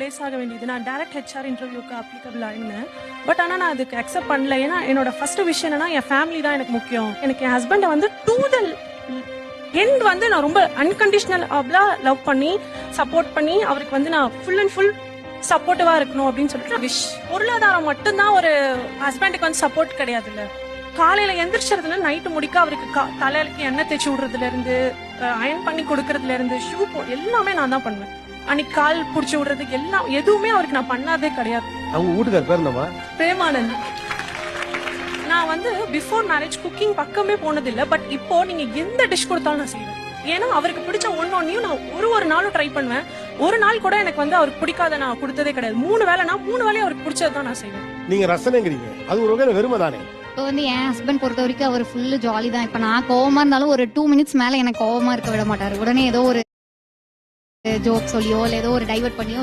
Place ஆக வேண்டியது. நான் டைரக்ட் ஹெச்ஆர் இன்டர்வியூக்கு அப்ளிகபிள் ஆயிருந்தேன். பட் ஆனால் நான் அதுக்கு அக்செப்ட் பண்ணல. ஏன்னா என்னோட ஃபர்ஸ்ட் விஷயம் என்னன்னா என் ஃபேமிலி தான் எனக்கு முக்கியம். எனக்கு என் ஹஸ்பண்டை வந்து டூ த எண்ட் வந்து நான் ரொம்ப அன்கண்டிஷனல் லவ் பண்ணி சப்போர்ட் பண்ணி அவருக்கு வந்து நான் ஃபுல் அண்ட் ஃபுல் சப்போர்ட்டிவா இருக்கணும் அப்படின்னு சொல்லிட்டு விஷ். பொருளாதாரம் மட்டும்தான் ஒரு ஹஸ்பண்டுக்கு வந்து சப்போர்ட் கிடையாதுல்ல. காலையில எந்திரிச்சதுல நைட்டு முடிக்க அவருக்கு தலைக்கு எண்ணெய் தேய்ச்சி விடுறதுல இருந்து அயன் பண்ணி கொடுக்கறதுல இருந்து ஷூ எல்லாமே நான் தான் பண்ணுவேன். அன்னைக்கு கால் புடிச்சு விடுறதுக்கு எல்லாம் எதுவுமே அவருக்கு நான் பண்ணாதே கிடையாது. அவங்க வீட்டுக்கார பேர் என்னமா? பிரேமானந்த். நான் வந்து பிஃபோர் மேரேஜ் குக்கிங் பக்கமே போனதில்லை. பட் இப்போ நீங்க எந்த டிஷ் கொடுத்தாலும் நான் செய்வேன். ஏன்னா அவருக்கு பிடிச்ச ஒன்னொன்னையும் நான் ஒரு நாளும் ட்ரை பண்ணுவேன். ஒரு நாள் கூட எனக்கு வந்து அவருக்கு பிடிக்காத நான் கொடுத்ததே கிடையாது. 3 வேளையும் அவருக்கு பிடிச்சதான் நான் செய்வேன். நீங்க ரசனைங்கிறீங்க, அது ஒரு வகையில வெறுமை தானே. இப்போ வந்து என் ஹஸ்பண்ட் பொறுத்த வரைக்கும் அவர் ஃபுல்லு ஜாலி தான். இப்போ நான் கோவமா இருந்தாலும் ஒரு 2 மினிட்ஸ் மேல எனக்கு கோவமா இருக்க விட மாட்டாரு. உடனே ஏதோ ஒரு ஜோக் சொல்லியோ இல்லை ஏதோ ஒரு டைவர்ட் பண்ணியோ